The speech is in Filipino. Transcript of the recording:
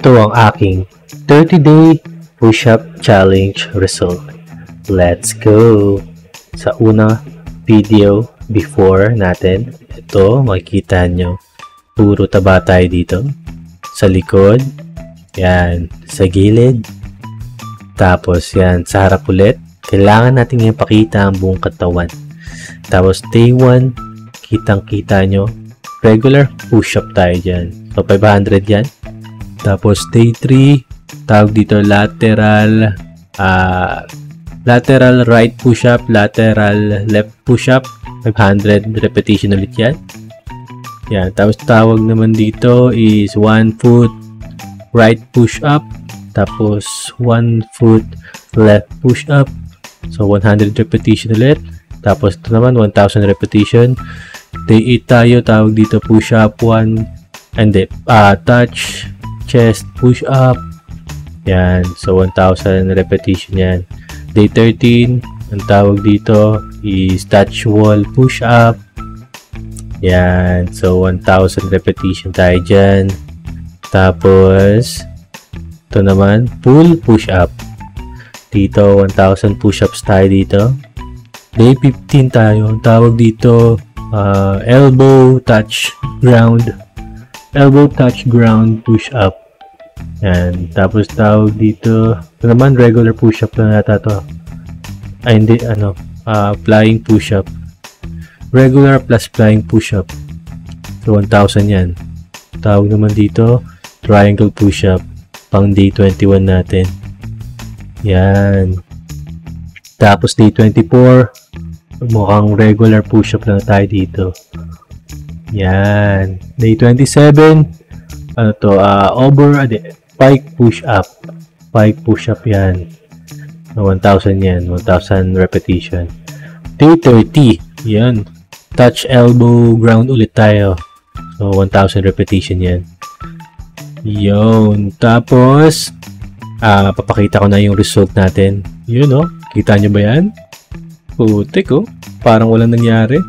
Ito ang aking 30-day push-up challenge result. Let's go! Sa una video before natin, ito makikita nyo, puro taba tayo dito. Sa likod, yan, sa gilid, tapos yan, sa harap ulit. Kailangan natin yung pakita ang buong katawan. Tapos day 1, kitang-kita nyo, regular push-up tayo dyan. So 500 yan. Tapos day 3, tawag dito lateral right push-up, lateral left push-up, 500 repetition ulit yan. Yan. Tapos tawag naman dito is 1 foot right push-up, tapos 1 foot left push-up. So 100 repetition ulit. Tapos ito naman 1000 repetition. Day 8 tayo, tawag dito push-up 1 and touch chest push-up. Yan. So 1000 repetition yan. Day 13, ang tawag dito is touch wall push-up. Yan. So 1000 repetition tayo dyan. Tapos ito naman pull push-up. Dito 1000 push-ups tayo dito. Day 15 tayo, ang tawag dito elbow touch ground push-up. Yan. Tapos tawag dito, ito naman regular push-up lang nata to. Ay hindi, flying push-up. Regular plus flying push-up. So 1000 yan. Tawag naman dito triangle push-up. Pang day 21 natin. Yan. Tapos day 24, mukhang regular push-up lang tayo dito. Yan. Day 27, pike push-up. Pike push-up yan. 1000 yan. 1000 repetition. Day 30, yan. Touch elbow ground ulit tayo. So 1000 repetition yan. Yun. Tapos papakita ko na yung result natin. Yun, kita nyo ba yan? Putik, parang walang nangyari.